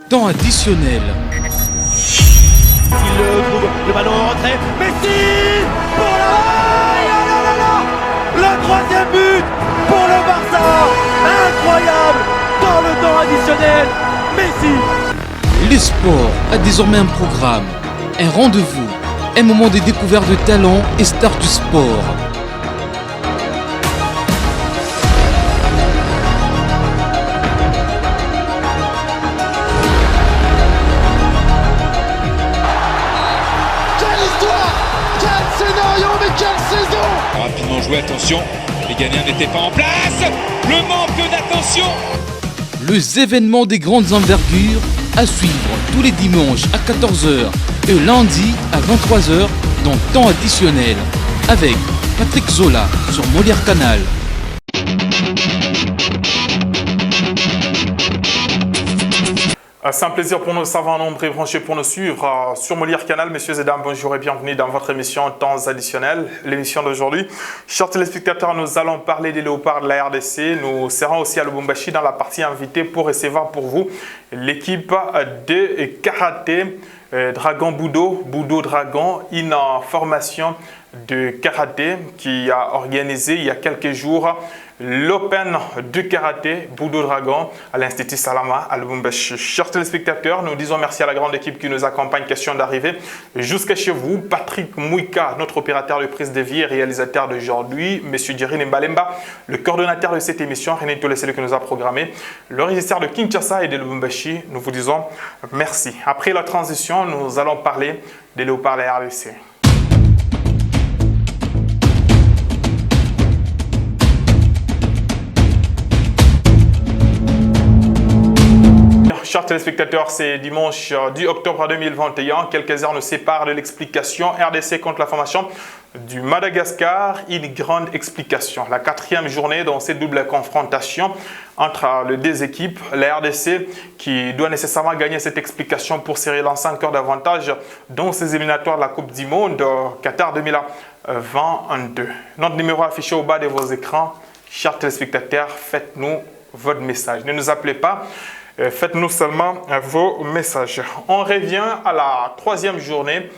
Temps additionnel. Il le trouve, le ballon en retrait, Messi pour le troisième but pour le Barça. Incroyable, dans le temps additionnel, Messi. Le sport a désormais un programme, un rendez-vous, un moment de découverte de talents et stars du sport. Rapidement joué, attention, les gagnants n'étaient pas en place. Le manque d'attention. Les événements des grandes envergures à suivre tous les dimanches à 14h et lundi à 23h dans Temps additionnel avec Patrick Zola sur Molière Canal. C'est un plaisir pour nous, savants nombreux et branchés pour nous suivre sur Molière Canal. Messieurs et dames, bonjour et bienvenue dans votre émission Temps additionnel, l'émission d'aujourd'hui. Chers téléspectateurs, nous allons parler des léopards de la RDC. Nous serons aussi à Lubumbashi dans la partie invitée pour recevoir pour vous l'équipe de karaté Dragon Budo Dragon, une formation de karaté qui a organisé il y a quelques jours l'Open de karaté Budo Dragon à l'Institut Salama à Lubumbashi. Chers téléspectateurs, nous disons merci à la grande équipe qui nous accompagne. Question d'arriver jusqu'à chez vous. Patrick Mouika, notre opérateur de prise de vie et réalisateur d'aujourd'hui. Monsieur Djerine Mbalemba, le coordonnateur de cette émission. René Tolé, celui qui nous a programmé. Le régisseur de Kinshasa et de Lubumbashi. Nous vous disons merci. Après la transition, nous allons parler des léopards de la RDC. Chers téléspectateurs, c'est dimanche 10 octobre 2021. Quelques heures nous séparent de l'explication RDC contre la formation du Madagascar. Une grande explication. La quatrième journée dans cette double confrontation entre les deux équipes. La RDC qui doit nécessairement gagner cette explication pour se relancer encore davantage dans ces éliminatoires de la Coupe du Monde Qatar 2022. Notre numéro affiché au bas de vos écrans. Chers téléspectateurs, faites-nous votre message. Ne nous appelez pas. Faites-nous seulement vos messages. On revient à la troisième journée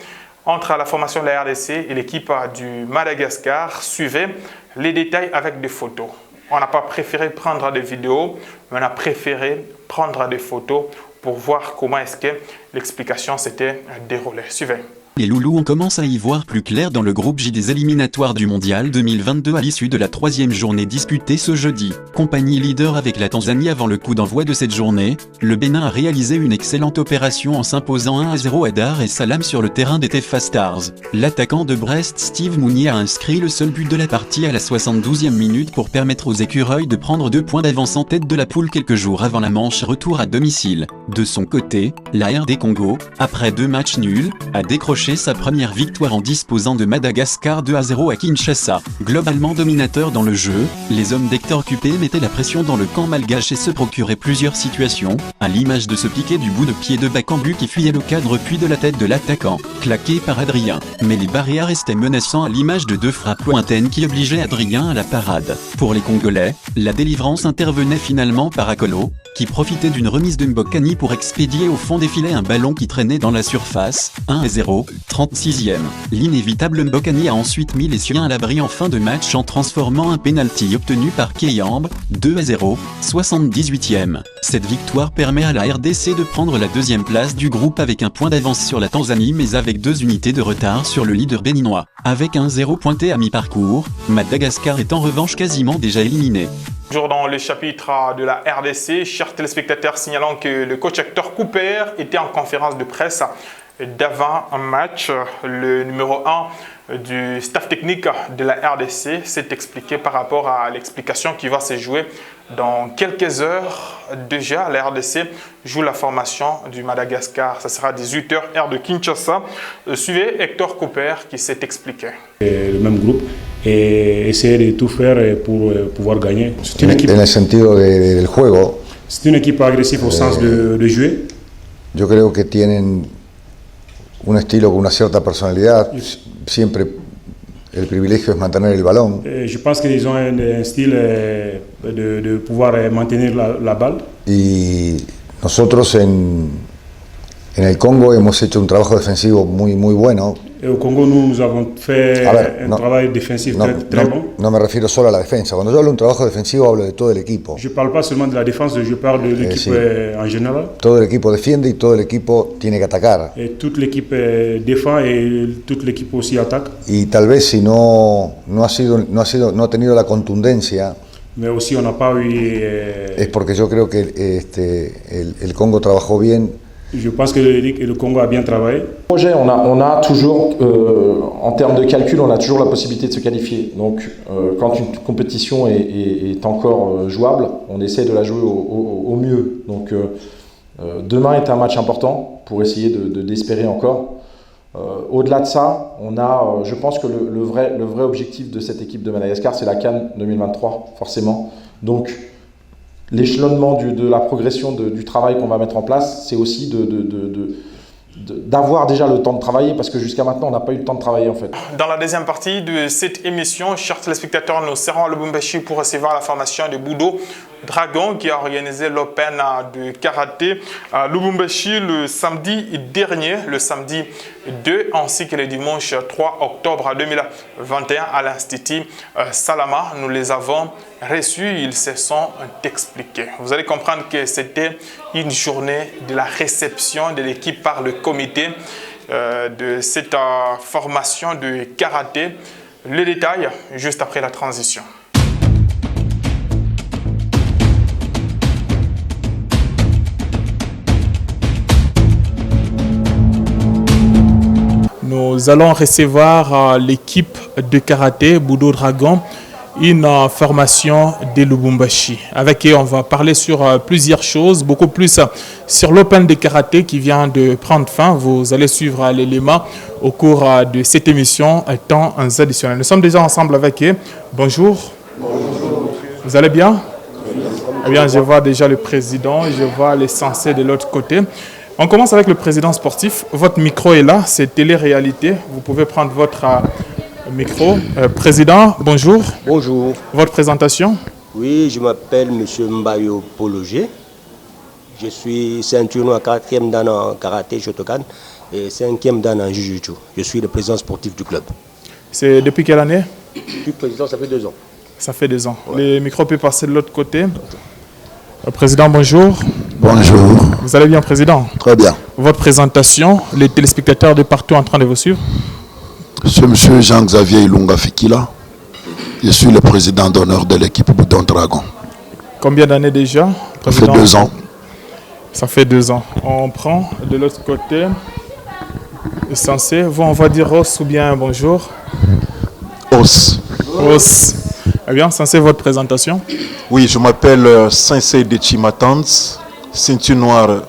entre la formation de la RDC et l'équipe du Madagascar. Suivez les détails avec des photos. On n'a pas préféré prendre des vidéos, mais on a préféré prendre des photos pour voir comment est-ce que l'explication s'était déroulée. Suivez. Les loulous, on commence à y voir plus clair dans le groupe J des éliminatoires du Mondial 2022 à l'issue de la troisième journée disputée ce jeudi. Compagnie leader avec la Tanzanie avant le coup d'envoi de cette journée, le Bénin a réalisé une excellente opération en s'imposant 1-0 à Dar es Salaam sur le terrain des Tefa Stars. L'attaquant de Brest Steve Mounier a inscrit le seul but de la partie à la 72e minute pour permettre aux écureuils de prendre 2 points d'avance en tête de la poule quelques jours avant la manche retour à domicile. De son côté, la RD Congo, après 2 matchs nuls, a décroché sa première victoire en disposant de Madagascar 2-0 à Kinshasa. Globalement dominateur dans le jeu, les hommes d'Hector Cupé mettaient la pression dans le camp malgache et se procuraient plusieurs situations, à l'image de ce piqué du bout de pied de Bakambu qui fuyait le cadre puis de la tête de l'attaquant, claqué par Adrien. Mais les barrières restaient menaçants à l'image de 2 frappes lointaines qui obligeaient Adrien à la parade. Pour les Congolais, la délivrance intervenait finalement par Akolo, qui profitait d'une remise de Mbokani pour expédier au fond des filets un ballon qui traînait dans la surface, 1-0, 36e. L'inévitable Mbokani a ensuite mis les siens à l'abri en fin de match en transformant un pénalty obtenu par Keyamb, 2-0, 78e. Cette victoire permet à la RDC de prendre la 2e place du groupe avec un point d'avance sur la Tanzanie mais avec 2 unités de retard sur le leader béninois. Avec 1-0 pointé à mi-parcours, Madagascar est en revanche quasiment déjà éliminé. Toujours dans le chapitre de la RDC, chers téléspectateurs, signalant que le coach Hector Cooper était en conférence de presse d'avant un match. Le numéro 1 du staff technique de la RDC s'est expliqué par rapport à l'explication qui va se jouer dans quelques heures. Déjà, la RDC joue la formation du Madagascar. Ça sera à 18h, heure de Kinshasa. Suivez Hector Cooper qui s'est expliqué. Le même groupe et essayer de tout faire pour pouvoir gagner. C'est une équipe. En el sentido del juego. C'est une équipe agressive au sens de jouer. Yo creo que tienen un estilo con una cierta personalidad. Siempre el privilegio es mantener el balón. Je pense qu'ils ont un style de pouvoir maintenir la balle. Y Nosotros en el Congo hemos hecho un trabajo defensivo muy bueno. Et au Congo, nous avons fait A ver, un travail défensif très bon. No me refiero solo a la defensa. Cuando yo hablo de un trabajo defensivo hablo de todo el equipo. Je ne parle pas seulement de la défense, je parle de l'équipe sí. En général. Todo el equipo defiende y todo el equipo tiene que atacar. Et toute l'équipe défend et toute l'équipe aussi attaque. Y tal vez si no ha tenido la contundencia, Mais aussi on n'a pas eu... es porque yo creo que el Congo trabajó bien. Je pense que le Congo a bien travaillé. Projet, on a toujours, en termes de calcul, on a toujours la possibilité de se qualifier. Donc, quand une compétition est encore jouable, on essaie de la jouer au mieux. Donc, demain est un match important pour essayer d'espérer encore. Au-delà de ça, on a, je pense que le vrai objectif de cette équipe de Madagascar, c'est la CAN 2023, forcément. Donc, l'échelonnement de la progression du travail qu'on va mettre en place, c'est aussi d'avoir déjà le temps de travailler, parce que jusqu'à maintenant, on n'a pas eu le temps de travailler en fait. Dans la deuxième partie de cette émission, chers téléspectateurs, nous serons à Lubumbashi pour recevoir la formation de Budo Dragon qui a organisé l'Open de karaté à Lubumbashi le samedi dernier, le samedi 2 ainsi que le dimanche 3 octobre 2021 à l'Institut Salama. Nous les avons reçus, ils se sont expliqués. Vous allez comprendre que c'était une journée de la réception de l'équipe par le comité de cette formation de karaté. Les détails juste après la transition. Nous allons recevoir l'équipe de karaté Budo Dragon, une formation de Lubumbashi. Avec eux, on va parler sur plusieurs choses, beaucoup plus sur l'Open de karaté qui vient de prendre fin. Vous allez suivre l'élément au cours de cette émission temps additionnel. Nous sommes déjà ensemble avec eux. Bonjour. Bonjour. Vous allez bien? Eh bien, je vois déjà le président, je vois les censés de l'autre côté. On commence avec le président sportif. Votre micro est là, c'est télé-réalité. Vous pouvez prendre votre micro. Président, bonjour. Bonjour. Votre présentation? Oui, je m'appelle M. Mbayo Pologé. Je suis ceinture noire 4e dan en karaté Shotokan et 5e dan en Jiu-Jitsu. Je suis le président sportif du club. C'est depuis quelle année? Je suis président, ça fait 2 ans. Ça fait 2 ans. Ouais. Les micros peuvent passer de l'autre côté. Président, bonjour. Bonjour. Vous allez bien, président? Très bien. Votre présentation, les téléspectateurs de partout en train de vous suivre? Je suis M. Jean-Xavier Ilunga Fikila. Je suis le président d'honneur de l'équipe Budo Dragon. Combien d'années déjà? Ça fait 2 ans. Ça fait 2 ans. On prend de l'autre côté. Censé. Vous, on va dire os ou bien bonjour? Os. Os. Eh bien, censé votre présentation? Oui, je m'appelle Sensei Dechi Matans, ceinture noire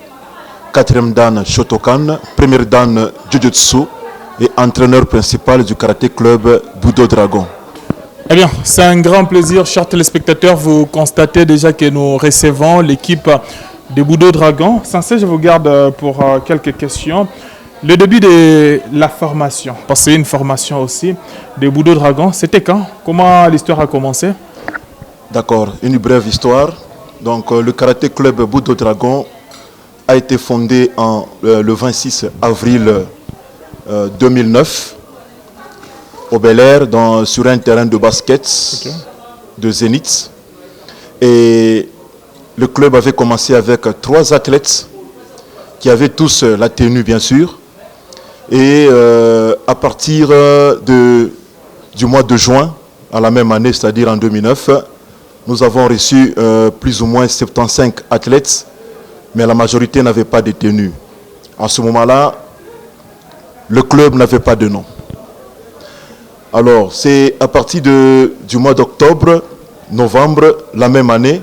4e dan Shotokan, 1er dan Jiu-Jitsu et entraîneur principal du karaté club Budo Dragon. Eh bien, c'est un grand plaisir, chers téléspectateurs. Vous constatez déjà que nous recevons l'équipe de Budo Dragon. Sensei, je vous garde pour quelques questions. Le début de la formation, parce que c'est une formation aussi de Budo Dragon, c'était quand? Comment l'histoire a commencé? D'accord, une brève histoire. Donc, le karaté club Budo Dragon a été fondé le 26 avril 2009 au Bel Air sur un terrain de basket de Zénith. Et le club avait commencé avec 3 athlètes qui avaient tous la tenue, bien sûr. Et à partir du mois de juin, à la même année, c'est-à-dire en 2009, nous avons reçu plus ou moins 75 athlètes, mais la majorité n'avait pas de tenue. À ce moment-là, le club n'avait pas de nom. Alors, c'est à partir du mois d'octobre, novembre, la même année,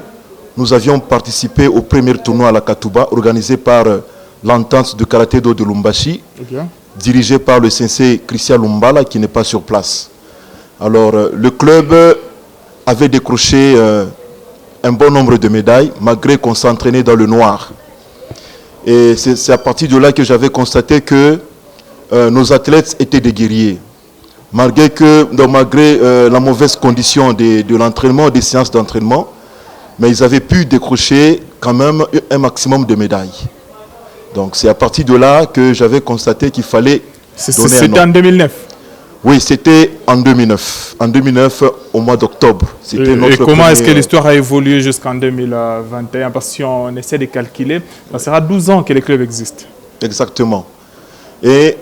nous avions participé au premier tournoi à la Katouba, organisé par l'entente de karaté-do de Lubumbashi, dirigé par le sensei Christian Lumbala, qui n'est pas sur place. Alors, le club avait décroché un bon nombre de médailles, malgré qu'on s'entraînait dans le noir. Et c'est à partir de là que j'avais constaté que nos athlètes étaient des guerriers. Malgré la mauvaise condition de l'entraînement, des séances d'entraînement, mais ils avaient pu décrocher quand même un maximum de médailles. Donc c'est à partir de là que j'avais constaté qu'il fallait donner un nom. C'était en 2009? Oui, c'était en 2009. En 2009, au mois d'octobre. Et comment est-ce que l'histoire a évolué jusqu'en 2021? Parce que si on essaie de calculer, ça sera 12 ans que les clubs existent. Exactement. Et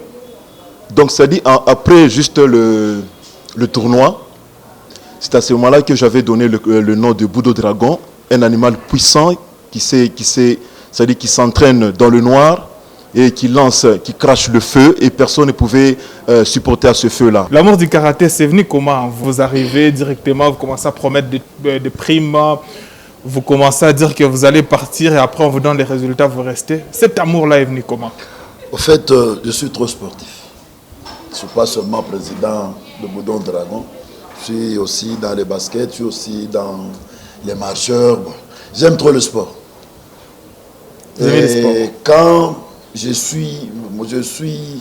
donc, ça dit, après juste le tournoi, c'est à ce moment-là que j'avais donné le nom de Budo Dragon, un animal puissant qui s'entraîne dans le noir et qui crache le feu, et personne ne pouvait supporter à ce feu-là. L'amour du karaté, c'est venu comment? Vous arrivez directement, vous commencez à promettre des primes, vous commencez à dire que vous allez partir et après on vous donne les résultats, vous restez. Cet amour-là est venu comment? Au fait, je suis trop sportif. Je ne suis pas seulement président de Budo Dragon, je suis aussi dans les baskets, je suis aussi dans les marcheurs. Bon. J'aime trop le sport. Et quand je suis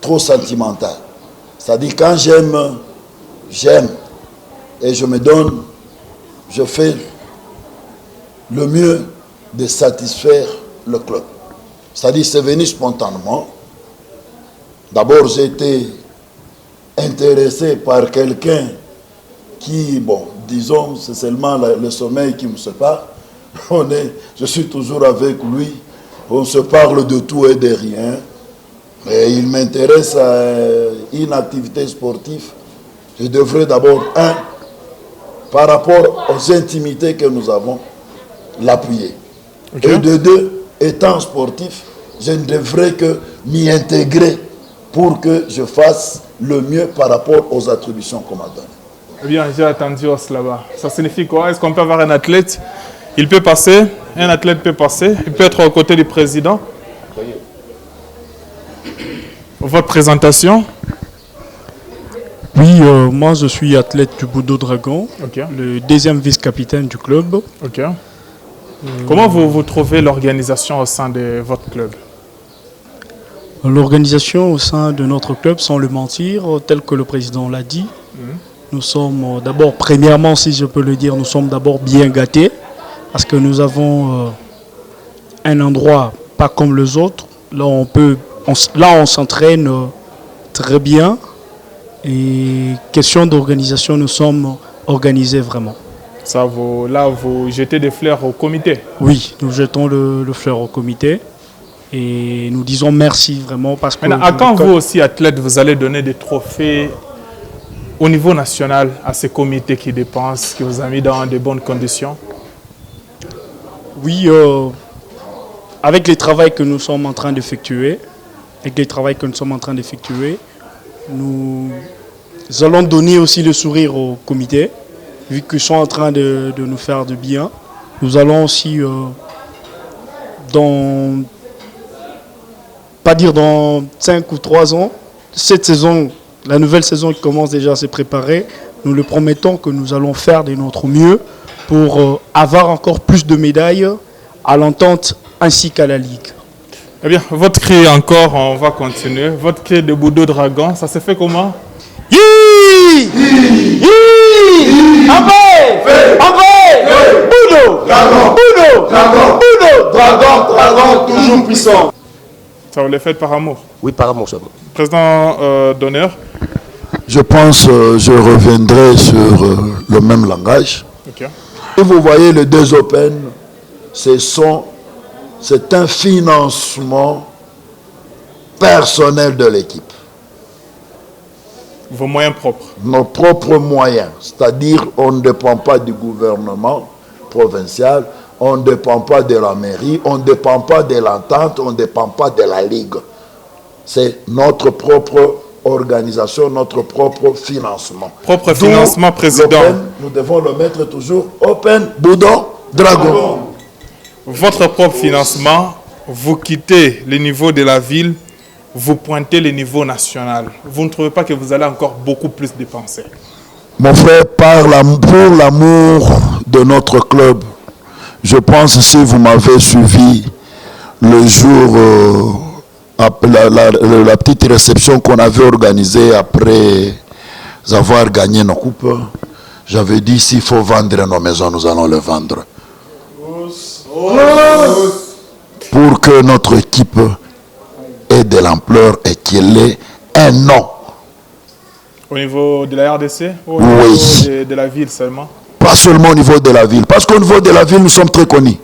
trop sentimental. C'est-à-dire quand j'aime et je me donne, je fais le mieux de satisfaire le club. C'est-à-dire c'est venu spontanément. D'abord j'ai été intéressé par quelqu'un qui, bon, disons, c'est seulement le sommeil qui me sépare. Je suis toujours avec lui. On se parle de tout et de rien. Mais il m'intéresse à une activité sportive. Je devrais d'abord, par rapport aux intimités que nous avons, l'appuyer. Okay. Et de deux, étant sportif, je ne devrais que m'y intégrer pour que je fasse le mieux par rapport aux attributions qu'on m'a données. Eh bien, j'ai attendu là-bas. Ça signifie quoi? Est-ce qu'on peut avoir un athlète? Il peut passer, un athlète peut passer, il peut être aux côtés du président. Votre présentation? Oui, moi je suis athlète du Budo Dragon, le deuxième vice-capitaine du club. Okay. Comment vous trouvez l'organisation au sein de votre club? L'organisation au sein de notre club, sans le mentir, tel que le président l'a dit, nous sommes d'abord, premièrement, si je peux le dire, nous sommes d'abord bien gâtés parce que nous avons un endroit pas comme les autres. Là, on s'entraîne très bien et question d'organisation, nous sommes organisés vraiment. Là, vous jetez des fleurs au comité? Oui, nous jetons le fleur au comité. Et nous disons merci vraiment parce que... Maintenant, à quand vous aussi, athlète, vous allez donner des trophées au niveau national à ces comités qui dépensent, qui vous ont mis dans de bonnes conditions? Oui, avec les travaux que nous sommes en train d'effectuer, nous allons donner aussi le sourire au comité, vu qu'ils sont en train de nous faire du bien. Nous allons aussi, pas dire dans 5 ou 3 ans, cette saison, la nouvelle saison qui commence déjà à se préparer, nous le promettons que nous allons faire de notre mieux pour avoir encore plus de médailles à l'entente ainsi qu'à la Ligue. Eh bien, votre cri encore, on va continuer. Votre cri de Budo Dragon, ça se fait comment? Budo Dragon, Budo Dragon, Budo Dragon, Dragon, toujours puissant. Ça vous le fait par amour? Oui, par amour seulement. Président d'honneur. Je pense que je reviendrai sur le même langage. Okay. Et vous voyez les 2 Open, c'est un financement personnel de l'équipe. Vos moyens propres? Nos propres moyens, c'est-à-dire on ne dépend pas du gouvernement provincial, on ne dépend pas de la mairie, on ne dépend pas de l'entente, on ne dépend pas de la Ligue. C'est notre propre organisation, notre propre financement. Propre financement, président. Nous devons le mettre toujours Open Budo Dragon. Votre propre financement, vous quittez le niveau de la ville, vous pointez le niveau national. Vous ne trouvez pas que vous allez encore beaucoup plus dépenser? Mon frère, pour l'amour de notre club, je pense, si vous m'avez suivi le jour, la petite réception qu'on avait organisée après avoir gagné nos coupes, j'avais dit, s'il faut vendre nos maisons, nous allons les vendre. pour que notre équipe ait de l'ampleur et qu'elle ait un nom. Au niveau de la RDC ou au Oui. niveau de la ville seulement? Pas seulement au niveau de la ville, parce qu'au niveau de la ville, nous sommes très connus.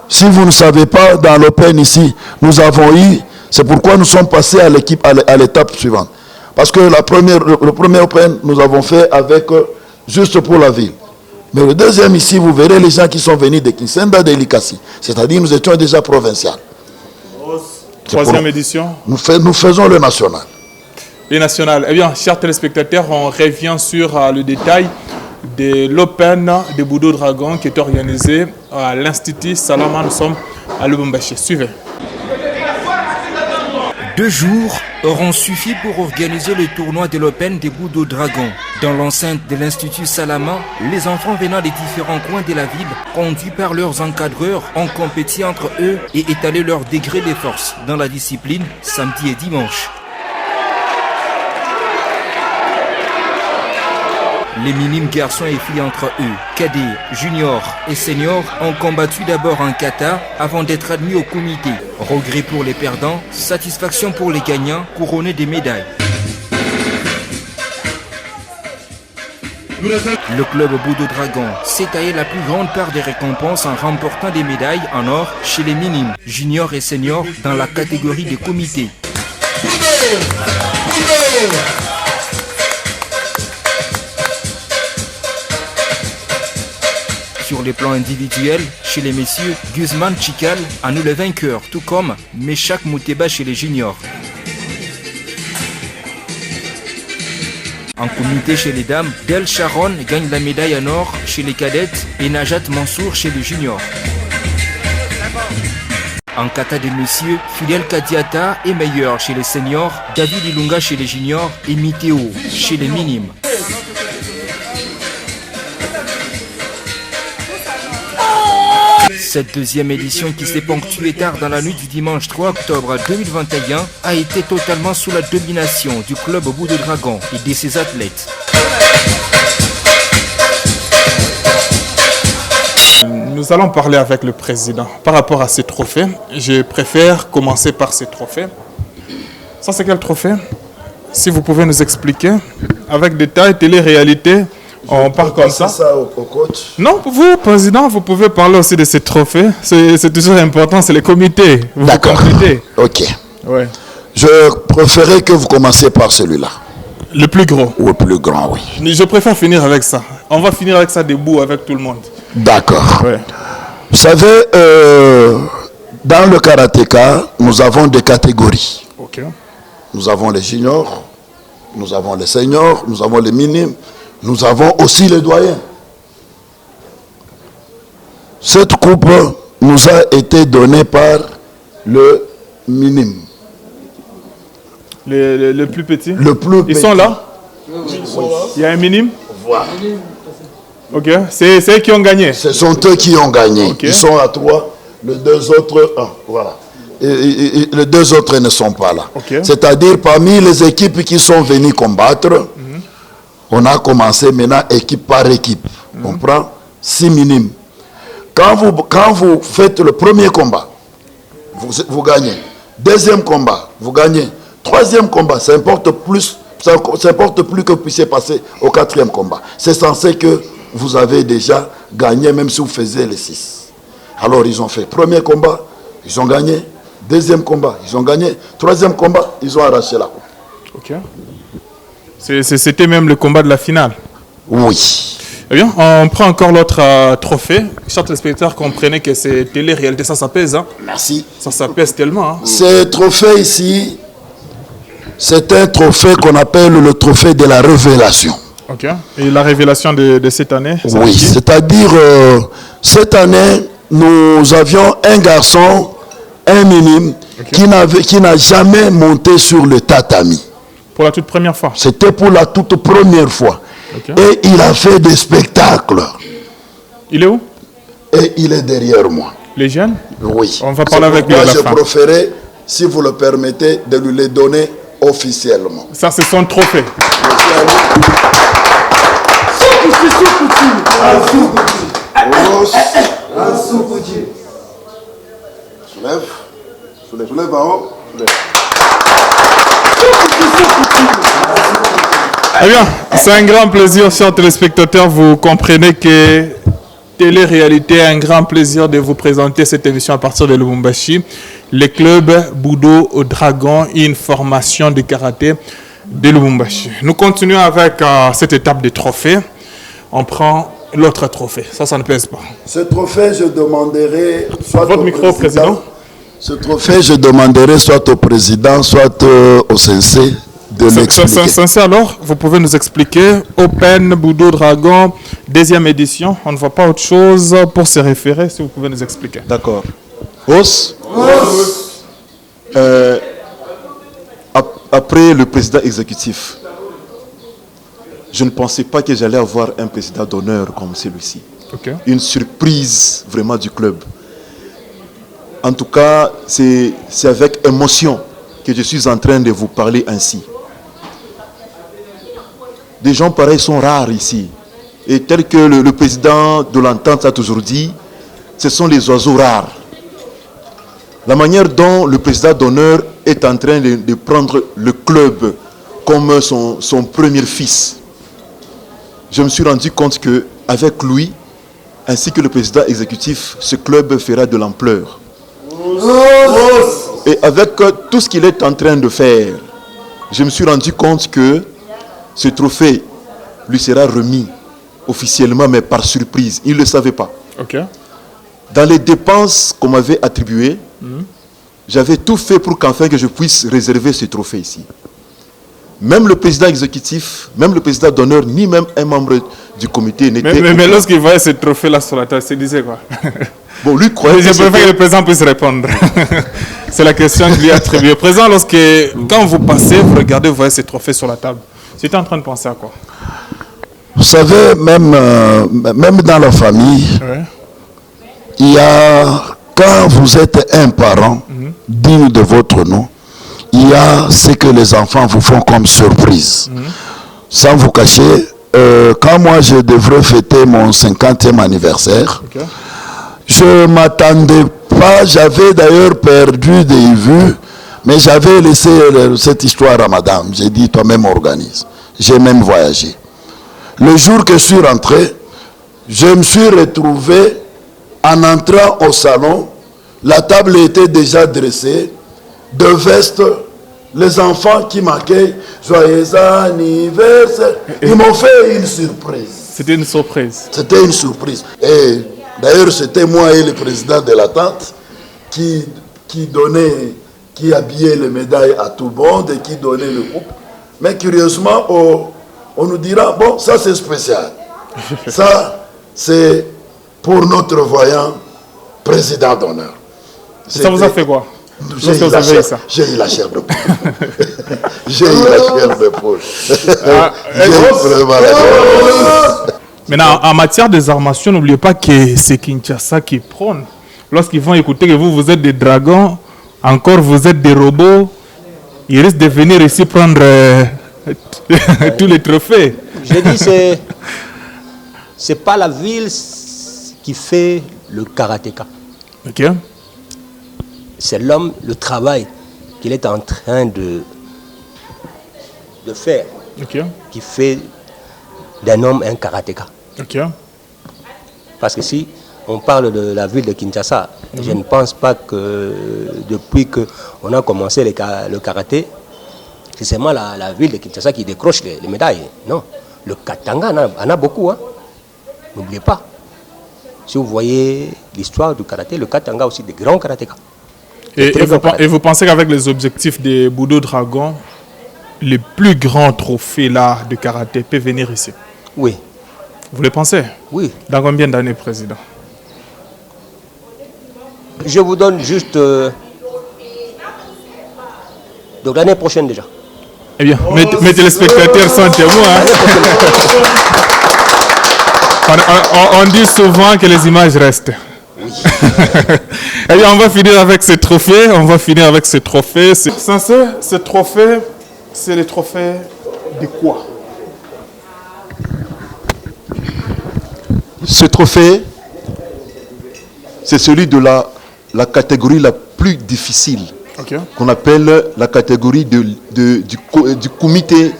Si vous ne savez pas, dans l'Open ici, nous avons eu, c'est pourquoi nous sommes passés à l'étape suivante. Parce que le premier Open, nous avons fait avec, juste pour la ville. Mais le deuxième ici, vous verrez les gens qui sont venus de Kinsenda, de Likasi. C'est-à-dire nous étions déjà provincial. Troisième édition. Nous faisons le national. Les nationales. Eh bien, chers téléspectateurs, on revient sur le détail de l'Open de Budo Dragon qui est organisé à l'Institut Salama. Nous sommes à Lubumbashi. Suivez. 2 jours auront suffi pour organiser le tournoi de l'Open des Budo Dragon. Dans l'enceinte de l'Institut Salama, les enfants venant des différents coins de la ville, conduits par leurs encadreurs, ont compétit entre eux et étalé leur degré de force dans la discipline samedi et dimanche. Les minimes garçons et filles entre eux, cadets, juniors et seniors, ont combattu d'abord en kata avant d'être admis au comité. Regret pour les perdants, satisfaction pour les gagnants, couronnés des médailles. Le club Budo Dragon s'est taillé la plus grande part des récompenses en remportant des médailles en or chez les minimes, juniors et seniors dans la catégorie des comités. Sur les plans individuels, chez les messieurs, Guzman Chikal en est le vainqueur, tout comme Meshak Mouteba chez les juniors. En comité chez les dames, Del Sharon gagne la médaille en or chez les cadettes et Najat Mansour chez les juniors. En kata des messieurs, Fidel Kadiata est meilleur chez les seniors, David Ilunga chez les juniors et Miteo chez les minimes. Cette deuxième édition qui s'est ponctuée tard dans la nuit du dimanche 3 octobre 2021 a été totalement sous la domination du club Budo Dragon et de ses athlètes. Nous allons parler avec le président par rapport à ces trophées. Je préfère commencer par ces trophées. Ça, c'est quel trophée? Si vous pouvez nous expliquer avec détail, télé-réalité. On part comme ça. Au coach. Non, vous, président, vous pouvez parler aussi de ces trophées. C'est toujours important, c'est les comités. D'accord. Ok. Ouais. Je préférais que vous commenciez par celui-là. Le plus gros. Ou le plus grand, oui. Je préfère finir avec ça. On va finir avec ça debout avec tout le monde. D'accord. Ouais. Vous savez, dans le karatéka, nous avons des catégories. Ok. Nous avons les juniors, nous avons les seniors, nous avons les minimes. Nous avons aussi les doyens. Cette coupe nous a été donnée par le minime. Le plus petit. Le plus petit. Ils sont là? Oui. Il y a un minime? Voilà. Ok, c'est eux qui ont gagné. Ce sont eux qui ont gagné. Okay. Ils sont à 3, les 2 autres, voilà. Et les 2 autres ne sont pas là. Okay. C'est-à-dire parmi les équipes qui sont venues combattre, on a commencé maintenant équipe par équipe. On prend 6 minimes. Quand vous faites le premier combat, vous gagnez. Deuxième combat, vous gagnez. Troisième combat, ça importe plus que vous puissiez passer au 4e combat. C'est censé que vous avez déjà gagné, même si vous faisiez les 6. Alors ils ont fait premier combat, ils ont gagné. Deuxième combat, ils ont gagné. Troisième combat, ils ont arraché la coupe. Ok. C'était même le combat de la finale. Oui. Eh bien, on prend encore l'autre trophée. Chers téléspectateurs, comprenez que c'est télé-réalité, ça pèse. Hein? Merci. Ça pèse tellement. Hein? Ce trophée ici, c'est un trophée qu'on appelle le trophée de la révélation. Ok. Et la révélation de cette année? Oui, c'est-à-dire, cette année, nous avions un garçon, un minime, qui n'a jamais monté sur le tatami. Pour la toute première fois? C'était pour la toute première fois. Okay. Et il a fait des spectacles. Il est où? Et il est derrière moi. Les jeunes? Oui. On va parler avec lui à la fin. Je préférais, si vous le permettez, de lui les donner officiellement. Ça, c'est son trophée. Soulève. Soulève en haut. Eh bien, c'est un grand plaisir, chers téléspectateurs. Vous comprenez que télé-réalité a un grand plaisir de vous présenter cette émission à partir de Lubumbashi. Le club Budo au Dragon, une formation de karaté de Lubumbashi. Nous continuons avec cette étape de trophée. On prend l'autre trophée. Ça ne pèse pas. Ce trophée, je demanderai soit votre micro, président. Ce trophée, je demanderai soit au président, soit au sensei de l'expliquer. Sensei, alors, vous pouvez nous expliquer Open Budo Dragon, deuxième édition. On ne voit pas autre chose pour se référer, si vous pouvez nous expliquer. D'accord. Os. Après le président exécutif, je ne pensais pas que j'allais avoir un président d'honneur comme celui-ci. Okay. Une surprise vraiment du club. En tout cas, c'est avec émotion que je suis en train de vous parler ainsi. Des gens pareils sont rares ici. Et tel que le président de l'entente a toujours dit, ce sont les oiseaux rares. La manière dont le président d'honneur est en train de prendre le club comme son premier fils, je me suis rendu compte qu'avec lui, ainsi que le président exécutif, ce club fera de l'ampleur. Et avec tout ce qu'il est en train de faire, je me suis rendu compte que ce trophée lui sera remis officiellement, mais par surprise. Il ne le savait pas. Okay. Dans les dépenses qu'on m'avait attribuées, j'avais tout fait pour qu'enfin que je puisse réserver ce trophée ici. Même le président exécutif, même le président d'honneur, ni même un membre du comité n'était... Mais lorsqu'il voyait ce trophée-là sur la table, il se disait quoi? Bon, lui croyait que... Je préfère que le président puisse répondre. C'est la question que lui a attribuée. Président, quand vous passez, vous regardez, vous voyez ce trophée sur la table. C'était en train de penser à quoi? Vous savez, même dans la famille, il y a... Quand vous êtes un parent digne de votre nom, il y a ce que les enfants vous font comme surprise. Sans vous cacher, quand moi je devrais fêter mon 50e anniversaire, je ne m'attendais pas, j'avais d'ailleurs perdu des vues, mais j'avais laissé cette histoire à madame. J'ai dit, toi-même organise. J'ai même voyagé. Le jour que je suis rentré, je me suis retrouvé en entrant au salon, la table était déjà dressée, de vestes, les enfants qui m'accueillent, joyeux anniversaire, ils m'ont fait une surprise. C'était une surprise. C'était une surprise. Et d'ailleurs, c'était moi et le président de la tente qui habillait les médailles à tout le monde et qui donnait le groupe. Mais curieusement, on nous dira, bon, ça c'est spécial. Ça, c'est pour notre voyant président d'honneur. Ça vous a fait quoi? J'ai eu la chair de poule. J'ai eu la chair de poule. Maintenant, en matière des armations, n'oubliez pas que c'est Kinshasa qui prône. Lorsqu'ils vont écouter que vous êtes des dragons, encore vous êtes des robots, ils risquent de venir ici prendre tous les trophées. Je dis, c'est pas la ville qui fait le karatéka. Ok. C'est l'homme, le travail qu'il est en train de faire, qui fait d'un homme un karatéka. Parce que si on parle de la ville de Kinshasa, je ne pense pas que depuis qu'on a commencé le karaté, c'est seulement la ville de Kinshasa qui décroche les médailles. Non, le Katanga en a beaucoup. Hein. N'oubliez pas. Si vous voyez l'histoire du karaté, le Katanga a aussi des grands karatékas. Et vous pensez qu'avec les objectifs des Budo Dragon, les plus grands trophées là de karaté peuvent venir ici? Oui. Vous le pensez? Oui. Dans combien d'années, président? Je vous donne juste de l'année prochaine déjà. Eh bien, mes téléspectateurs sont témoins. On dit souvent que les images restent. Oui. Eh bien, on va finir avec ce trophée. Censé, ce trophée, c'est le trophée de quoi? Ce trophée, c'est celui de la catégorie la plus difficile, qu'on appelle la catégorie du comité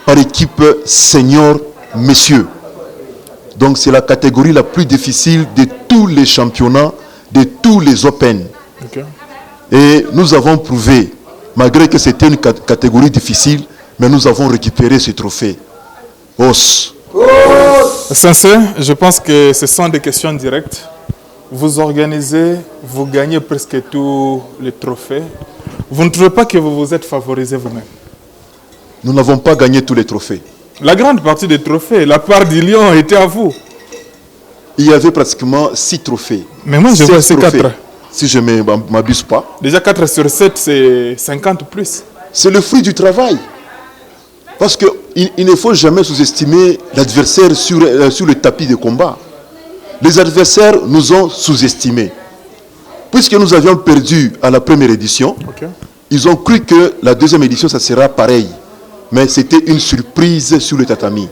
par équipe senior messieurs. Donc c'est la catégorie la plus difficile de tous les championnats, de tous les Open. Et nous avons prouvé, malgré que c'était une catégorie difficile, mais nous avons récupéré ce trophée. Os. Sincère, je pense que ce sont des questions directes. Vous organisez, vous gagnez presque tous les trophées. Vous ne trouvez pas que vous vous êtes favorisé vous-même? Nous n'avons pas gagné tous les trophées. La grande partie des trophées, la part du lion était à vous. Il y avait pratiquement 6 trophées. Mais moi je vois ces 4. Si je ne m'abuse pas. Déjà 4 sur 7, c'est 50 plus. C'est le fruit du travail. Parce qu'il ne faut jamais sous-estimer l'adversaire sur le tapis de combat. Les adversaires nous ont sous-estimés. Puisque nous avions perdu à la première édition, ils ont cru que la deuxième édition, ça sera pareil. Mais c'était une surprise sur le tatami.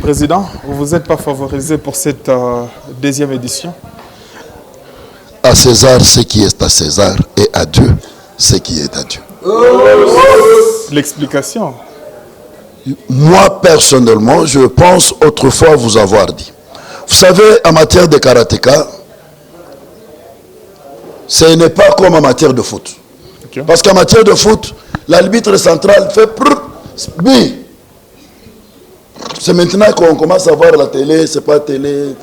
Président, vous ne vous êtes pas favorisé pour cette deuxième édition? À César ce qui est à César et à Dieu ce qui est à Dieu. L'explication? Moi, personnellement, je pense autrefois vous avoir dit. Vous savez, en matière de karatéka, ce n'est pas comme en matière de foot. Parce qu'en matière de foot, l'arbitre central fait oui. C'est maintenant qu'on commence à voir la télé, c'est pas télé,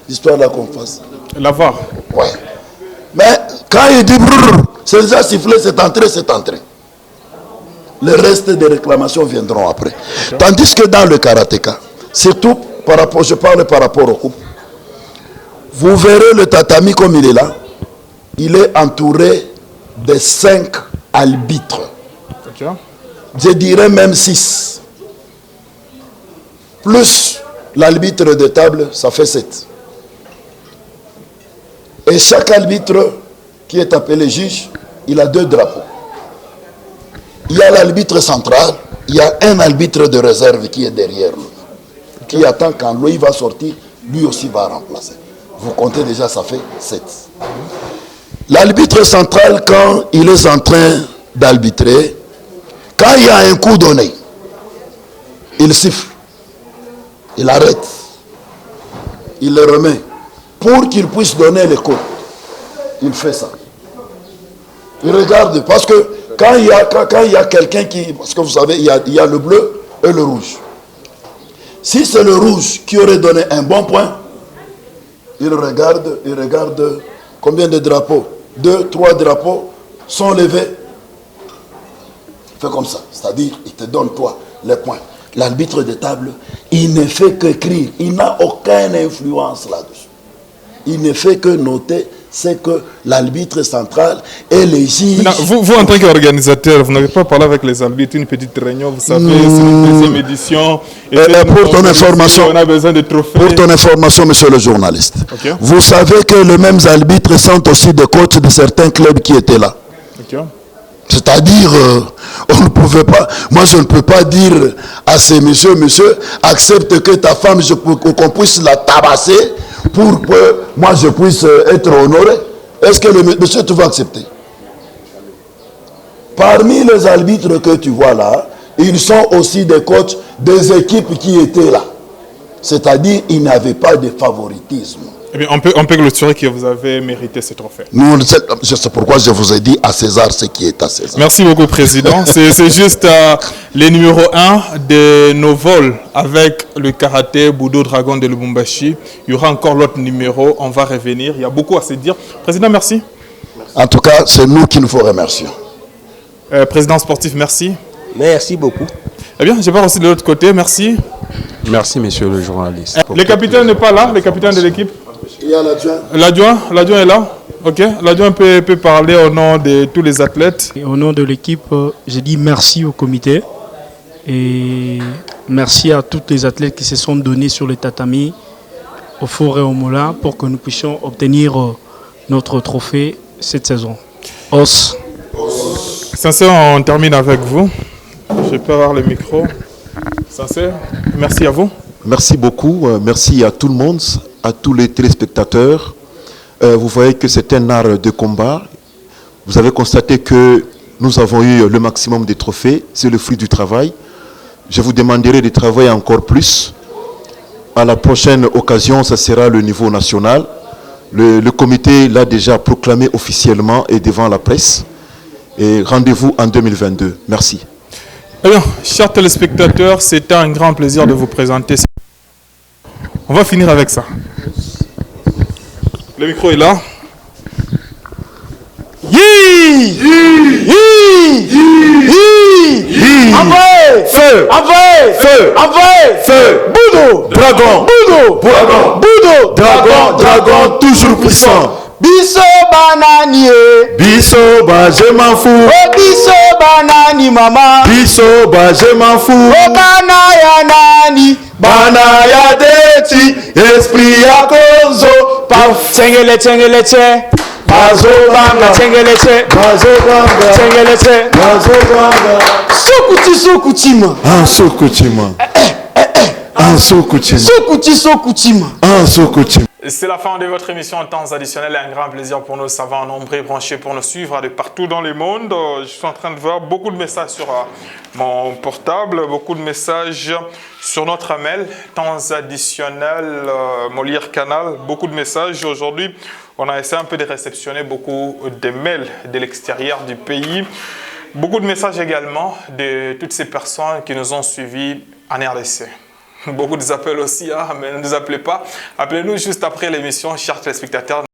l'histoire là qu'on fasse. La VAR. Ouais. Mais quand il dit c'est déjà sifflé, c'est entré. Le reste des réclamations viendront après. Tandis que dans le karatéka, surtout je parle par rapport au couple, vous verrez le tatami comme il est là, il est entouré de 5 arbitres. Je dirais même 6. Plus l'arbitre de table, ça fait 7. Et chaque arbitre qui est appelé juge, il a 2 drapeaux. Il y a l'arbitre central, il y a un arbitre de réserve qui est derrière lui, qui attend quand lui va sortir, lui aussi va remplacer. Vous comptez déjà, ça fait 7. L'arbitre central, quand il est en train d'arbitrer, quand il y a un coup donné, il siffle, il arrête, il le remet, pour qu'il puisse donner le coup. Il fait ça. Il regarde, parce que quand il y a quelqu'un qui... Parce que vous savez, il y a le bleu et le rouge. Si c'est le rouge qui aurait donné un bon point, il regarde combien de drapeaux. 2, 3 drapeaux sont levés. Il fait comme ça. C'est-à-dire, il te donne toi les points. L'arbitre de table, il ne fait qu'écrire. Il n'a aucune influence là-dessus. Il ne fait que noter c'est que l'arbitre central et les juges... Vous, en tant qu'organisateur, vous n'avez pas parlé avec les arbitres, une petite réunion, vous savez, c'est une deuxième édition. Et pour ton information, on a besoin de trophées. Pour ton information, monsieur le journaliste, vous savez que les mêmes arbitres sont aussi des coachs de certains clubs qui étaient là. C'est-à-dire, on ne pouvait pas... Moi, je ne peux pas dire à ces messieurs, accepte que ta femme, qu'on puisse la tabasser pour que moi je puisse être honoré. Est-ce que le monsieur, tu vas accepter? Parmi les arbitres que tu vois là, ils sont aussi des coachs des équipes qui étaient là. C'est-à-dire, il n'y avait pas de favoritisme. Eh bien, on peut clôturer que vous avez mérité ce trophée. C'est pourquoi je vous ai dit à César ce qui est à César. Merci beaucoup, Président. C'est juste le numéro 1 de nos vols avec le karaté Budo Dragon de Lubumbashi. Il y aura encore l'autre numéro, on va revenir. Il y a beaucoup à se dire. Président, merci. En tout cas, c'est nous qui nous faut remercier. Président sportif, merci. Merci beaucoup. Eh bien, je pars aussi de l'autre côté. Merci. Merci, monsieur le journaliste. Le capitaine n'est pas là, le capitaine de l'équipe. Il y a l'adjoint. L'adjoint est là. Ok. L'adjoint peut parler au nom de tous les athlètes. Et au nom de l'équipe, je dis merci au comité et merci à tous les athlètes qui se sont donnés sur le tatami, au four et au moulin pour que nous puissions obtenir notre trophée cette saison. Os. Sincère, on termine avec vous. Je peux avoir le micro. Sincère, merci à vous. Merci beaucoup. Merci à tout le monde, à tous les téléspectateurs. vous voyez que c'est un art de combat. Vous avez constaté que nous avons eu le maximum de trophées. C'est le fruit du travail. Je vous demanderai de travailler encore plus. À la prochaine occasion, ça sera le niveau national. Le comité l'a déjà proclamé officiellement et devant la presse. Et rendez-vous en 2022. Merci. Eh bien, chers téléspectateurs, c'était un grand plaisir de vous présenter. On va finir avec ça. Le micro est là. Feu! Boudo! Dragon! Boudo! Dragon, toujours puissant. Biso banani Biso, je m'en fous. Oh biso banani mama. Biso, je m'en fous. Oh banaya nani. Banaya deti, esprit ya konzo. Paf, tengele. Bazobanga, Tengele. Sokutima. C'est la fin de votre émission en temps additionnel. Un grand plaisir pour nous, savants nombreux branchés pour nous suivre de partout dans le monde. Je suis en train de voir beaucoup de messages sur mon portable, beaucoup de messages sur notre mail, temps additionnel, Molière Canal, beaucoup de messages. Aujourd'hui, on a essayé un peu de réceptionner beaucoup de mails de l'extérieur du pays. Beaucoup de messages également de toutes ces personnes qui nous ont suivis en RDC. Beaucoup d'appels aussi, hein, mais ne nous appelez pas. Appelez-nous juste après l'émission, chers téléspectateurs.